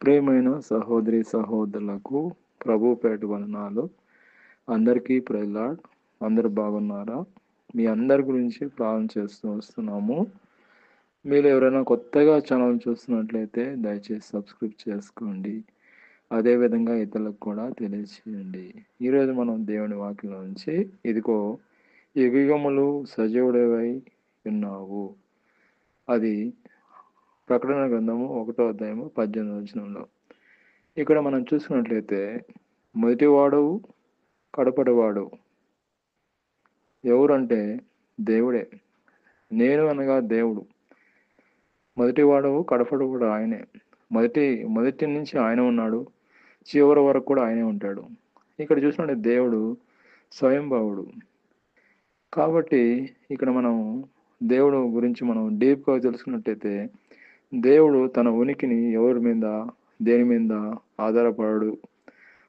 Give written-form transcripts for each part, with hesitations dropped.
ప్రియమైన సహోదరి సహోదరులకు ప్రభు పేట వందనాలు. అందరికీ ప్రైజ్ లార్డ్. అందరు బాగున్నారా? మీ అందరి గురించి ప్రార్థన చేస్తూ వస్తున్నాము. మీరు ఎవరైనా కొత్తగా ఛానల్ చూస్తున్నట్లయితే దయచేసి సబ్స్క్రైబ్ చేసుకోండి. అదేవిధంగా ఇతరులకు కూడా తెలియచేయండి. ఈరోజు మనం దేవుని వాక్యం నుంచి ఇదిగో యుగములు సజీవుడవై ఉన్నావు, అది ప్రకటన గ్రంథము 1వ అధ్యాయము 18వ వచనంలో. ఇక్కడ మనం చూసుకున్నట్లయితే మొదటివాడు కడపటివాడు ఎవరంటే దేవుడే. నేను అనగా దేవుడు. మొదటివాడు కడపటివాడు ఆయనే. మొదటి నుంచి ఆయన ఉన్నాడు, చివరి వరకు కూడా ఆయనే ఉంటాడు. ఇక్కడ చూసినట్టే దేవుడు స్వయంభావుడు. కాబట్టి ఇక్కడ మనం దేవుడు గురించి మనం డీప్గా తెలుసుకున్నట్టయితే దేవుడు తన ఉనికిని ఎవరి మీద దేని మీద ఆధారపడడు.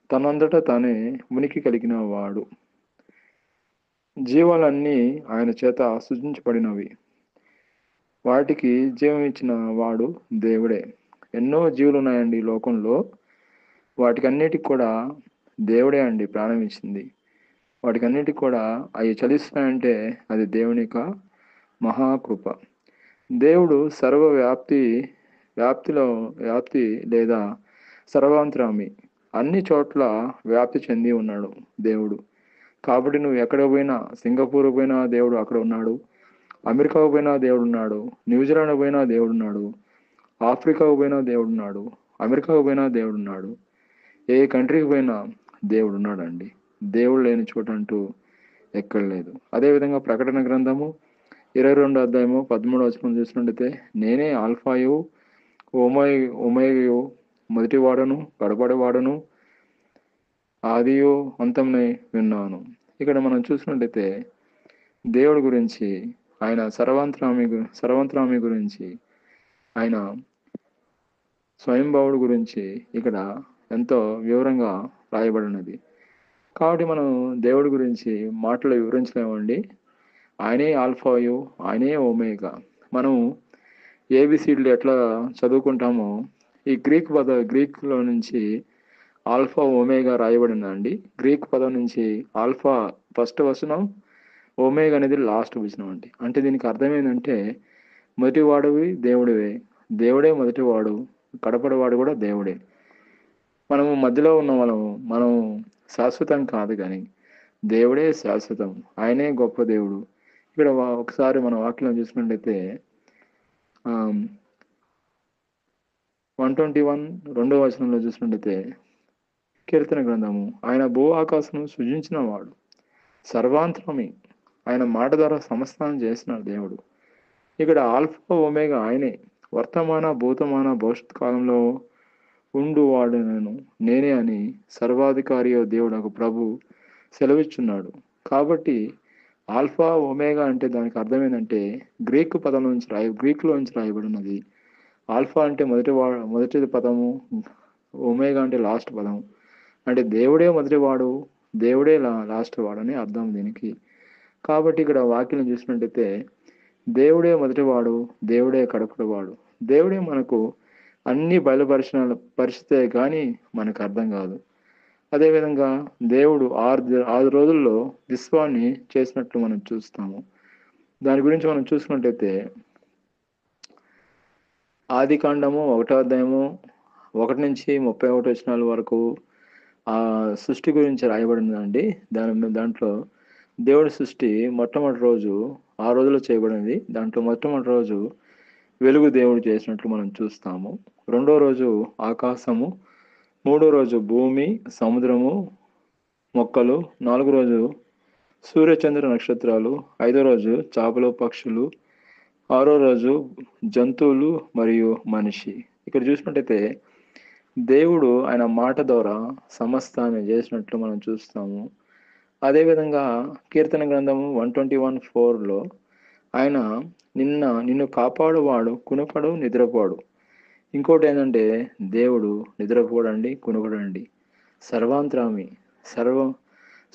తనంతటా తానే ఉనికి కలిగిన వాడు. జీవాలన్నీ ఆయన చేత సృజించబడినవి. వాటికి జీవం ఇచ్చిన వాడు దేవుడే. ఎన్నో జీవులు ఉన్నాయండి ఈ లోకంలో. వాటికన్నిటికి కూడా దేవుడే అండి ప్రాణం ఇచ్చింది. వాటికన్నిటికి కూడా అవి చలిస్తున్నాయంటే అది దేవుని యొక్క మహాకృప. దేవుడు వ్యాప్తి లేదా సర్వాంతరామి, అన్ని చోట్ల వ్యాప్తి చెంది ఉన్నాడు దేవుడు. కాబట్టి నువ్వు ఎక్కడ పోయినా, సింగపూర్ పోయినా దేవుడు అక్కడ ఉన్నాడు, అమెరికాకు పోయినా దేవుడు ఉన్నాడు, న్యూజిలాండ్ పోయినా దేవుడు ఉన్నాడు, ఆఫ్రికాకు పోయినా దేవుడు ఉన్నాడు, అమెరికాకు పోయినా దేవుడు ఉన్నాడు, ఏ కంట్రీకి పోయినా దేవుడు ఉన్నాడండి. దేవుడు లేని చోట అంటూ ఎక్కడ లేదు. అదేవిధంగా ప్రకటన గ్రంథము 22వ అధ్యాయము 13వ వచనం చూసినట్టయితే నేనే ఆల్ఫాయు ఒమేగయు, మొదటివాడను కడపడివాడను, ఆదియు అంతంని విన్నాను. ఇక్కడ మనం చూసినట్టయితే దేవుడి గురించి, ఆయన సర్వంతరామి గురించి, ఆయన స్వయంభావుడు గురించి ఇక్కడ ఎంతో వివరంగా రాయబడినది. కాబట్టి మనం దేవుడి గురించి మాటలు వివరించలేమండి. ఆయనే ఆల్ఫాయు, ఆయనే ఒమేగా. మనం ఏబిసిడ్లు ఎట్లా చదువుకుంటామో ఈ గ్రీక్లో నుంచి ఆల్ఫా ఒమేగా రాయబడిందండి. గ్రీక్ పదం నుంచి ఆల్ఫా ఫస్ట్ వచనం, ఒమేగా అనేది లాస్ట్ వచనం అండి. అంటే దీనికి అర్థం ఏంటంటే మొదటివాడివి దేవుడివే, దేవుడే మొదటివాడు, కడపడివాడు కూడా దేవుడే. మనము మధ్యలో ఉన్న మనం శాశ్వతం కాదు, కానీ దేవుడే శాశ్వతం. ఆయనే గొప్ప దేవుడు. ఇక్కడ ఒకసారి మన వాక్యం చూసినట్లయితే 121 2వ వచనంలో చూసినట్లయితే కీర్తన గ్రంథము, ఆయన భూ ఆకాశం సృజించిన వాడు, సర్వాంతరమి, ఆయన మాట ద్వారా సమస్తానం చేసిన దేవుడు. ఇక్కడ ఆల్ఫా ఒమేగా ఆయనే. వర్తమాన భూతమాన భవిష్యత్ కాలంలో ఉండువాడు నేనే అని సర్వాధికారి దేవుడు ఒక ప్రభు సెలవిచ్చున్నాడు. కాబట్టి ఆల్ఫా ఒమేగా అంటే దానికి అర్థం ఏంటంటే గ్రీక్లో నుంచి రాయబడినది. ఆల్ఫా అంటే మొదటి పదము, ఒమేగా అంటే లాస్ట్ పదము. అంటే దేవుడే మొదటివాడు, దేవుడే లాస్ట్ వాడు అని అర్థం దీనికి. కాబట్టి ఇక్కడ వాక్యం చూసినట్టయితే దేవుడే మొదటివాడు, దేవుడే కడపటివాడు. దేవుడే మనకు అన్ని పరిస్థితే కానీ మనకు అర్థం కాదు. అదేవిధంగా దేవుడు 6 రోజుల్లో విశ్వాన్ని చేసినట్లు మనం చూస్తాము. దాని గురించి మనం చూసుకున్నట్టయితే ఆది కాండము 1వ అధ్యాయము 1 నుంచి 31 వచనాల వరకు ఆ సృష్టి గురించి రాయబడిందండి. దాంట్లో దేవుడి సృష్టి మొట్టమొదటి రోజు 6 రోజులు చేయబడింది. దాంట్లో మొట్టమొదటి రోజు వెలుగు దేవుడు చేసినట్లు మనం చూస్తాము. 2వ రోజు ఆకాశము, 3వ రోజు భూమి, సముద్రము, మొక్కలు, 4వ రోజు సూర్యచంద్ర నక్షత్రాలు, 5వ రోజు చేపలు పక్షులు, 6వ రోజు జంతువులు మరియు మనిషి. ఇక్కడ చూసినట్టయితే దేవుడు ఆయన మాట ద్వారా సమస్తాన్ని చేసినట్లు మనం చూస్తాము. అదేవిధంగా కీర్తన గ్రంథము 121:4లో ఆయన నిన్ను కాపాడువాడు కునుకడు నిద్రపోడు. ఇంకోటి ఏంటంటే దేవుడు నిద్రపోడండి, కునుకడండి. సర్వాంతరామి,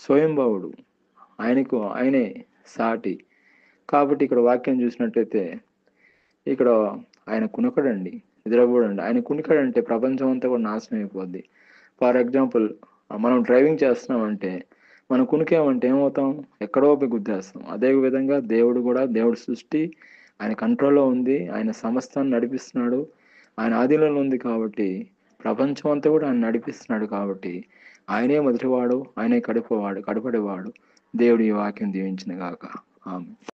స్వయంభావుడు, ఆయనే సాటి. కాబట్టి ఇక్కడ వాక్యం చూసినట్లయితే ఇక్కడ ఆయన కునుకడండి, నిద్రపోడండి. ఆయన కునికాడంటే ప్రపంచం అంతా కూడా నాశనం అయిపోద్ది. ఫర్ ఎగ్జాంపుల్, మనం డ్రైవింగ్ చేస్తున్నామంటే మనం కునికామంటే ఏమవుతాం? ఎక్కడో పోయి గుద్దేస్తాం. అదే విధంగా దేవుడు కూడా, దేవుడి సృష్టి ఆయన కంట్రోల్లో ఉంది. ఆయన సమస్తాన్ని నడిపిస్తున్నాడు. ఆయన ఆధీనంలో ఉంది కాబట్టి ప్రపంచం అంతా కూడా ఆయన నడిపిస్తున్నాడు కాబట్టి ఆయనే మొదటివాడు, ఆయనే కడపడేవాడు. దేవుడు ఈ వాక్యం దీవించిన గాక. ఆమెన్.